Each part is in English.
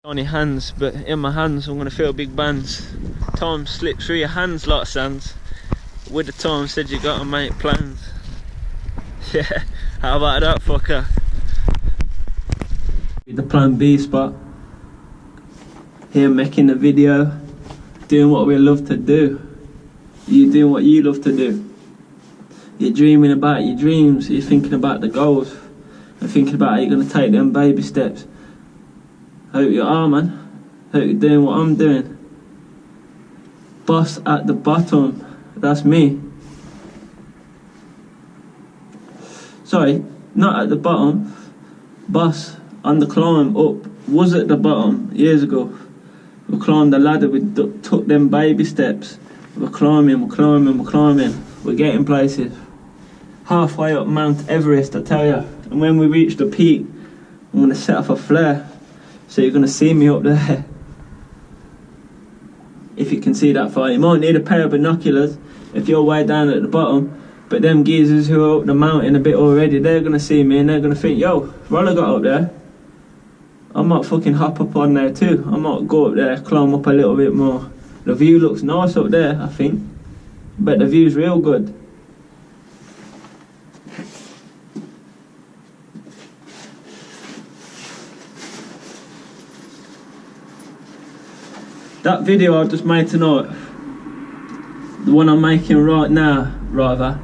Tiny hands, but in my hands I'm gonna feel big bands. Time slips through your hands like sands. With the time said you gotta make plans. Yeah, how about that, fucker? The plan B spot. Here making the video, doing what we love to do. You doing what you love to do. You're dreaming about your dreams, you're thinking about the goals, and thinking about how you're gonna take them baby steps. Hope you are, man. Hope you're doing what I'm doing. Boss at the bottom, that's me. Sorry, not at the bottom. Boss on the climb up, was at the bottom years ago. We climbed the ladder, we took them baby steps. We're climbing, we're climbing, we're climbing. We're getting places. Halfway up Mount Everest, I tell you. And when we reach the peak, I'm gonna set off a flare. So you're gonna see me up there. If you can see that far. You might need a pair of binoculars if you're way down at the bottom. But them geezers who are up the mountain a bit already, they're gonna see me and they're gonna think, yo, Rolla got up there. I might fucking hop up on there too. I might go up there, climb up a little bit more. The view looks nice up there, I think. But the view's real good. That video I just made tonight, the one I'm making right now, rather,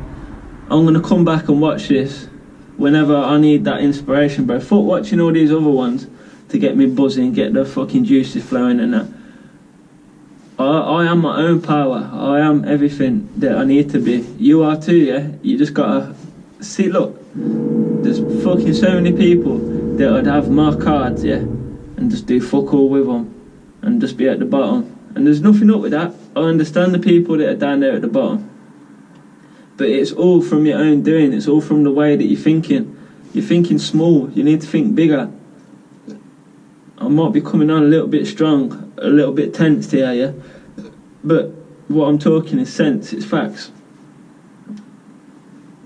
I'm gonna come back and watch this whenever I need that inspiration, bro. Fuck watching all these other ones to get me buzzing, get the fucking juices flowing and that. I am my own power. I am everything that I need to be. You are too, yeah? You just gotta see, look, there's fucking so many people that would have my cards, yeah, and just do fuck all with them and just be at the bottom. And there's nothing up with that. I understand the people that are down there at the bottom. But it's all from your own doing. It's all from the way that you're thinking. You're thinking small. You need to think bigger. I might be coming on a little bit strong, a little bit tense here, yeah? But what I'm talking is sense, it's facts.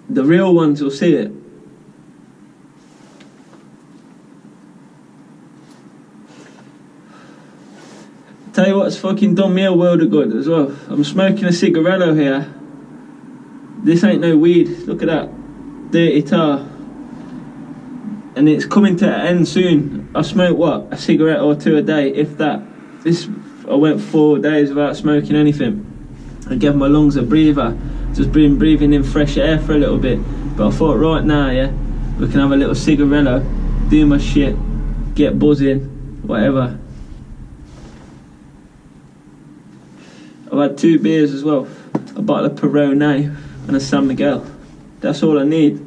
The real ones will see it. Tell you what's fucking done me a world of good as well. I'm smoking a cigaretto here. This ain't no weed, look at that. Dirty tar. And it's coming to an end soon. I smoke what? A cigarette or two a day, if that. I went 4 days without smoking anything. I gave my lungs a breather. Just been breathing in fresh air for a little bit. But I thought right now, yeah, we can have a little cigaretto, do my shit, get buzzing, whatever. I've had 2 beers as well. A bottle of Peroni and a San Miguel. That's all I need.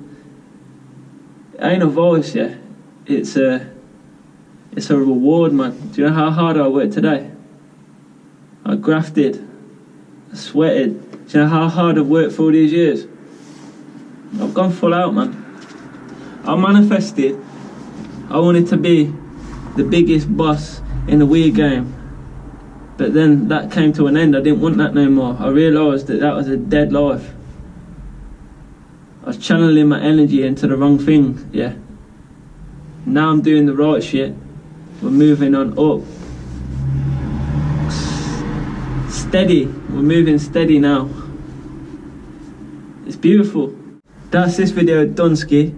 It ain't a voice, yeah. It's a reward, man. Do you know how hard I worked today? I grafted, I sweated. Do you know how hard I've worked for all these years? I've gone full out, man. I manifested. I wanted to be the biggest boss in the weed game. But then that came to an end. I didn't want that no more. I realised that that was a dead life. I was channeling my energy into the wrong thing, yeah. Now I'm doing the right shit. We're moving on up. Steady. We're moving steady now. It's beautiful. That's this video done, ski.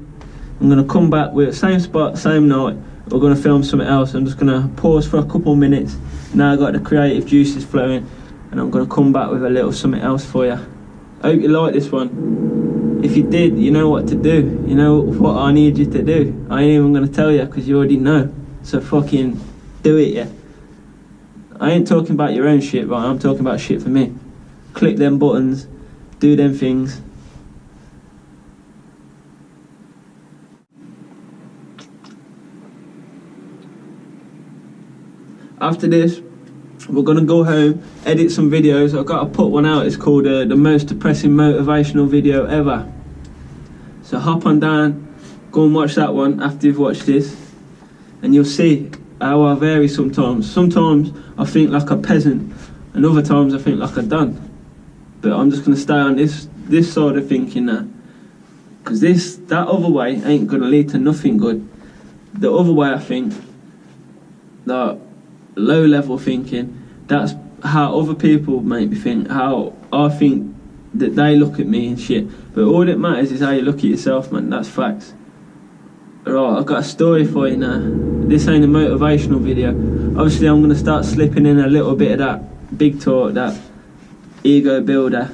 I'm gonna come back with same spot, same night. We're gonna film something else. I'm just gonna pause for a couple minutes. Now I got the creative juices flowing, and I'm gonna come back with a little something else for you. I hope you like this one. If you did, you know what to do. You know what I need you to do. I ain't even gonna tell you because you already know. So fucking do it, yeah. I ain't talking about your own shit, right? I'm talking about shit for me. Click them buttons, do them things. After this, we're gonna go home, edit some videos. I've got to put one out. It's called the most depressing motivational video ever. So hop on down, go and watch that one after you've watched this, and you'll see how I vary sometimes. Sometimes I think like a peasant, and other times I think like a Don. But I'm just gonna stay on this side of thinking now, because that other way ain't gonna lead to nothing good. The other way, I think that low level thinking. That's how other people make me think, how I think that they look at me and shit. But all that matters is how you look at yourself, man. That's facts. Right, I've got a story for you now. This ain't a motivational video. Obviously I'm going to start slipping in a little bit of that big talk, that ego builder,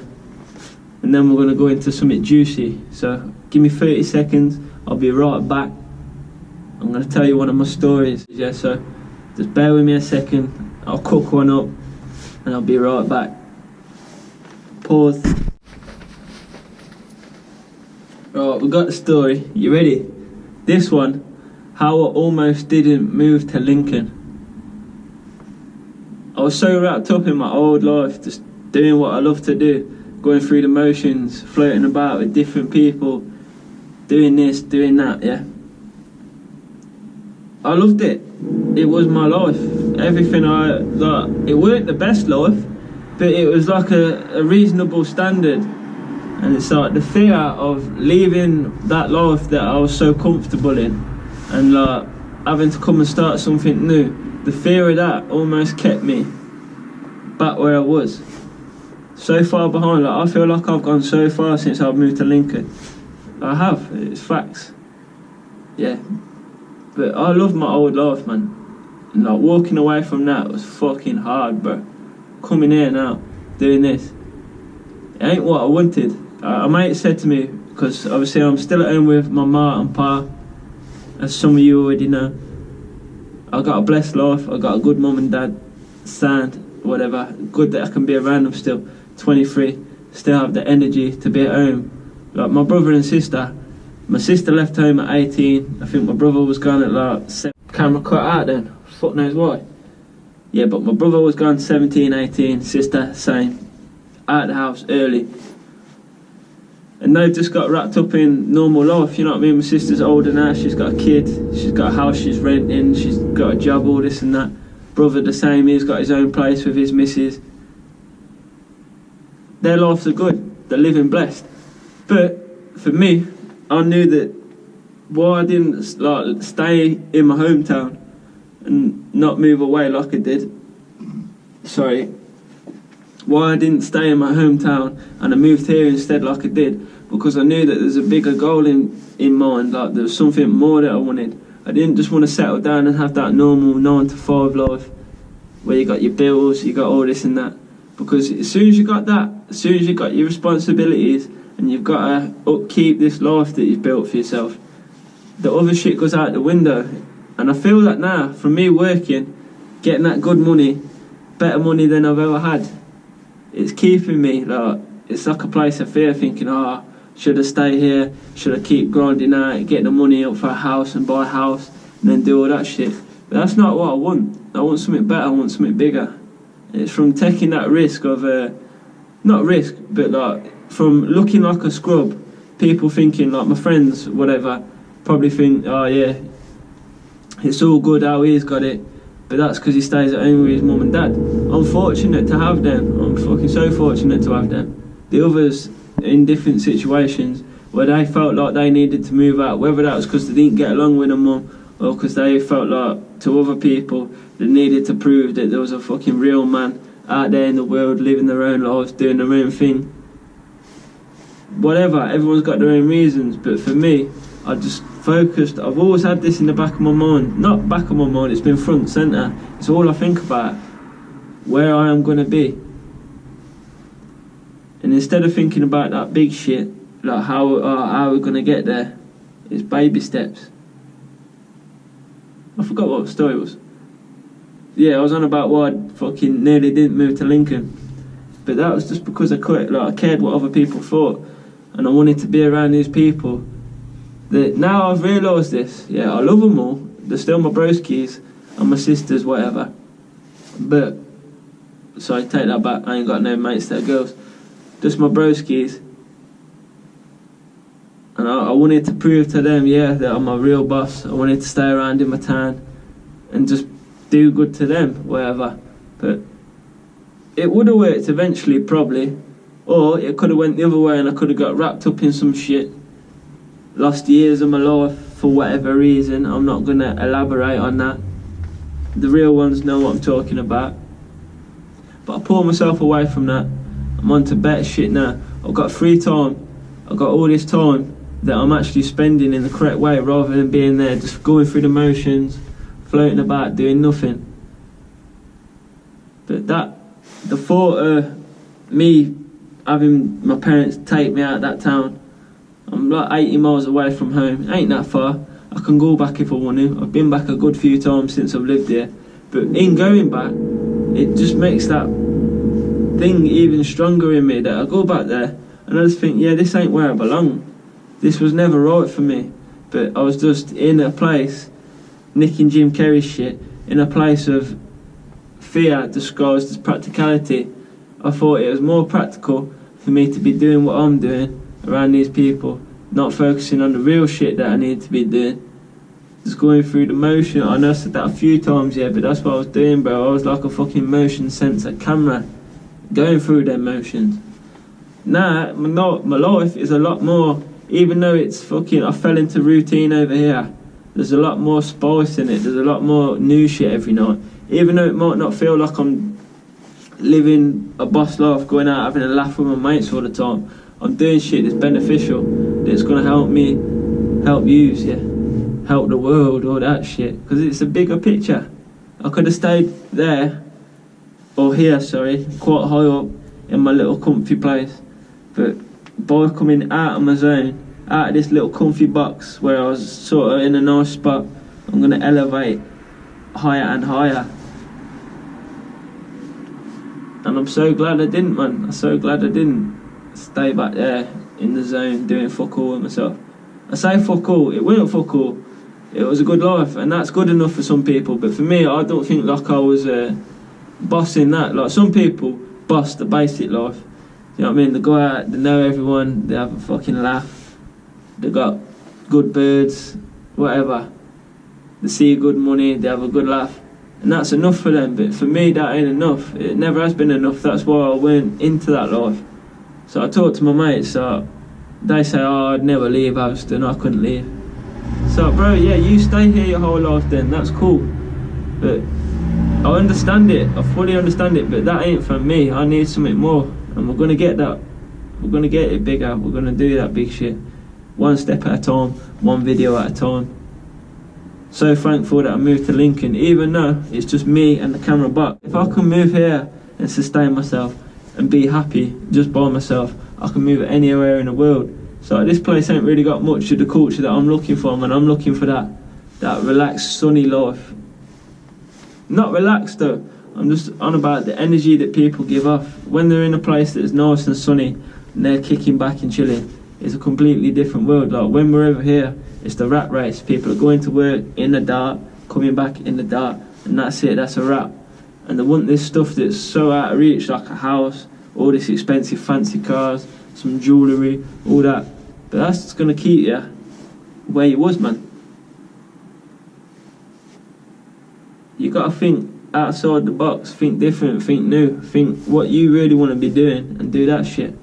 and then we're going to go into something juicy. So give me 30 seconds, I'll be right back. I'm going to tell you one of my stories. Yeah, so just bear with me a second, I'll cook one up and I'll be right back. Pause. Right, we got the story. You ready? This one, how I almost didn't move to Lincoln. I was so wrapped up in my old life, just doing what I love to do, going through the motions, floating about with different people, doing this, doing that, yeah. I loved it. It was my life. Everything it weren't the best life, but it was like a reasonable standard. And it's like the fear of leaving that life that I was so comfortable in and like having to come and start something new. The fear of that almost kept me back where I was. So far behind, like I feel like I've gone so far since I've moved to Lincoln. I have, it's facts. Yeah. But I love my old life, man. And like walking away from that was fucking hard, bro. Coming here now, doing this. It ain't what I wanted. A mate said to me, because obviously I'm still at home with my ma and pa, as some of you already know. I got a blessed life, I got a good mum and dad, sound, whatever. Good that I can be around them still. 23, still have the energy to be at home. Like my brother and sister, my sister left home at 18, I think my brother was gone at like 7. Camera cut out then, fuck knows why. Yeah, but my brother was gone 17, 18, sister, same. Out the house early. And they've just got wrapped up in normal life, you know what I mean? My sister's older now, she's got a kid, she's got a house she's renting, she's got a job, all this and that. Brother the same, he's got his own place with his missus. Their lives are good, they're living blessed. But for me, I knew that why I didn't like stay in my hometown and not move away like I did. Why I didn't stay in my hometown and I moved here instead like I did, because I knew that there's a bigger goal in mind, like there was something more that I wanted. I didn't just want to settle down and have that normal 9 to 5 life where you got your bills, you got all this and that. Because as soon as you got that, as soon as you got your responsibilities and you've got to upkeep this life that you've built for yourself, the other shit goes out the window. And I feel that now, from me working, getting that good money, better money than I've ever had, it's keeping me, like, it's like a place of fear, thinking, should I stay here, should I keep grinding out, get the money up for a house and buy a house, and then do all that shit. But that's not what I want. I want something better, I want something bigger. It's from taking that risk of, not risk, but like, from looking like a scrub, people thinking, like my friends, whatever, probably think, oh yeah, it's all good how he's got it, but that's because he stays at home with his mum and dad. I'm fortunate to have them. I'm fucking so fortunate to have them. The others in different situations where they felt like they needed to move out, whether that was because they didn't get along with their mum or because they felt like to other people they needed to prove that there was a fucking real man out there in the world living their own lives, doing their own thing. Whatever, everyone's got their own reasons, but for me, I just focused. I've always had this in the back of my mind. Not back of my mind, it's been front centre. It's all I think about, where I am going to be. And instead of thinking about that big shit, like how we're going to get there, it's baby steps. I forgot what the story was. Yeah, I was on about why I fucking nearly didn't move to Lincoln. But that was just because I cared what other people thought. And I wanted to be around these people. That now I've realised this. Yeah, I love them all. They're still my broskies and my sisters, whatever. But, sorry, take that back. I ain't got no mates that are girls. Just my broskies. And I wanted to prove to them, yeah, that I'm a real boss. I wanted to stay around in my town and just do good to them, whatever. But it would have worked eventually, probably. Or it could have went the other way and I could have got wrapped up in some shit. Lost years of my life for whatever reason. I'm not going to elaborate on that. The real ones know what I'm talking about. But I pull myself away from that. I'm on to better shit now. I've got free time. I've got all this time that I'm actually spending in the correct way, rather than being there just going through the motions, floating about, doing nothing. But the thought of me having my parents take me out of that town, I'm like 80 miles away from home, ain't that far. I can go back if I want to. I've been back a good few times since I've lived here. But in going back, it just makes that thing even stronger in me, that I go back there and I just think, yeah, this ain't where I belong. This was never right for me. But I was just in a place, nicking Jim Carrey shit, in a place of fear disguised as practicality. I thought it was more practical for me to be doing what I'm doing around these people, not focusing on the real shit that I need to be doing. Just going through the motion. I know I said that a few times, yeah, but that's what I was doing, bro. I was like a fucking motion sensor camera, going through them motions. Nah, my life is a lot more, even though it's fucking, I fell into routine over here, there's a lot more spice in it, there's a lot more new shit every night. Even though it might not feel like I'm living a boss life, going out having a laugh with my mates all the time, I'm doing shit that's beneficial, that's going to help me, help yous, yeah, help the world, all that shit, because it's a bigger picture. I could have stayed there, or here, sorry, quite high up in my little comfy place, but by coming out of my zone, out of this little comfy box where I was sort of in a nice spot, I'm going to elevate higher and higher. And I'm so glad I didn't, man. I'm so glad I didn't stay back there in the zone doing fuck all with myself. I say fuck all, it wasn't fuck all. It was a good life, and that's good enough for some people. But for me, I don't think like I was bossing that. Like some people boss the basic life. You know what I mean? They go out, they know everyone, they have a fucking laugh, they got good birds, whatever. They see good money, they have a good laugh. And that's enough for them, but for me that ain't enough. It never has been enough, that's why I went into that life. So I talked to my mates, so they say, oh, I'd never leave Houston, I couldn't leave. So bro, yeah, you stay here your whole life then, that's cool. But I understand it, I fully understand it, but that ain't for me. I need something more, and we're gonna get that. We're gonna get it bigger, we're gonna do that big shit. One step at a time, one video at a time. So thankful that I moved to Lincoln, even though it's just me and the camera buck. If I can move here and sustain myself and be happy just by myself, I can move anywhere in the world. So this place ain't really got much of the culture that I'm looking for, man. I'm looking for that relaxed, sunny life. Not relaxed though, I'm just on about the energy that people give off. When they're in a place that's nice and sunny and they're kicking back and chilling, it's a completely different world. Like when we're over here, it's the rat race. People are going to work in the dark, coming back in the dark, and that's it, that's a wrap. And they want this stuff that's so out of reach, like a house, all this expensive fancy cars, some jewellery, all that. But that's just going to keep you where you was, man. You got to think outside the box, think different, think new, think what you really want to be doing and do that shit.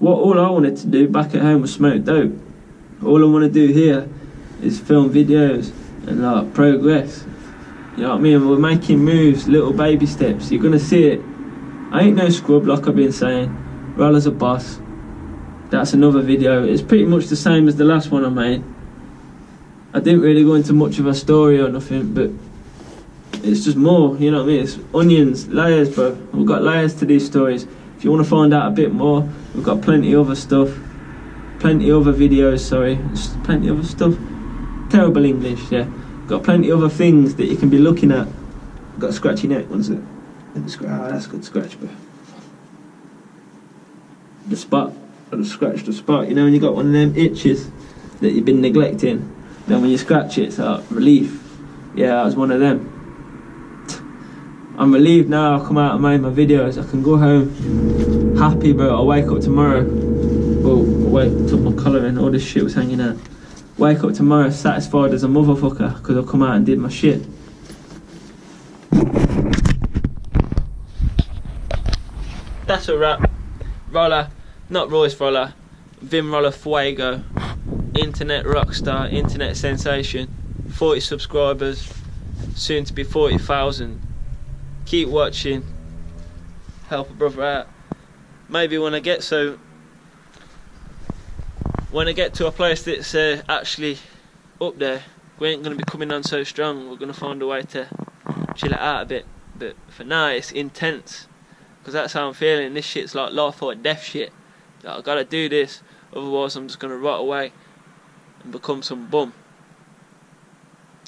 All I wanted to do back at home was smoke dope. All I want to do here is film videos and like progress. You know what I mean? We're making moves, little baby steps. You're gonna see it. I ain't no scrub, like I've been saying. Rolla's a boss. That's another video. It's pretty much the same as the last one I made. I didn't really go into much of a story or nothing, but it's just more, you know what I mean? It's onions, layers, bro. We've got layers to these stories. If you want to find out a bit more, we've got plenty of other stuff. Plenty of other videos, sorry. Just plenty of other stuff. Terrible English, yeah. Got plenty of other things that you can be looking at. Got a scratchy neck, one's it? Oh, that's a good scratch, bro. The spot. Got to scratch the spot. You know when you got one of them itches that you've been neglecting, then when you scratch it, it's like relief. Yeah, that was one of them. I'm relieved now. I come out and made my videos. I can go home happy, bro. I'll wake up tomorrow. Well, took my colour in, all this shit was hanging out. Wake up tomorrow satisfied as a motherfucker because I've come out and did my shit. That's a wrap. Rolla, not Royce Rolla, Vim Rolla Fuego, internet rockstar, internet sensation, 40 subscribers, soon to be 40,000. Keep watching, help a brother out. Maybe when I get to a place that's actually up there, we ain't going to be coming on so strong. We're going to find a way to chill it out a bit. But for now, it's intense, because that's how I'm feeling. This shit's like life or death shit. Like, I gotta do this, otherwise I'm just going to rot away and become some bum.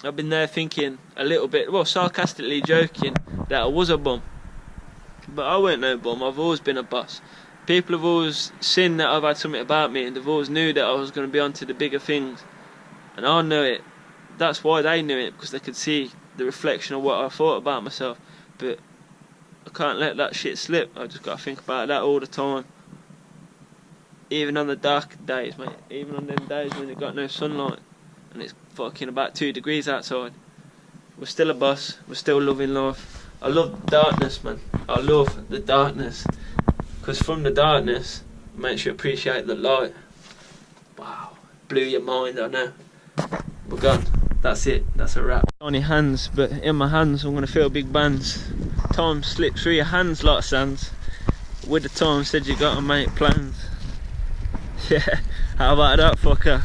I've been there thinking a little bit, well, sarcastically joking that I was a bum. But I weren't no bum. I've always been a boss. People have always seen that I've had something about me, and they've always knew that I was going to be onto the bigger things. And I knew it. That's why they knew it, because they could see the reflection of what I thought about myself. But I can't let that shit slip. I just got to think about that all the time. Even on the dark days, mate. Even on them days when you've got no sunlight and it's fucking about 2 degrees outside. We're still a boss. We're still loving life. I love the darkness, man. I love the darkness. Because from the darkness, it makes you appreciate the light. Wow. Blew your mind, I know. We're gone. That's it. That's a wrap. Tiny hands, but in my hands I'm going to feel big bands. Time slips through your hands like sands. With the time said you got to make plans. Yeah, how about that, fucker?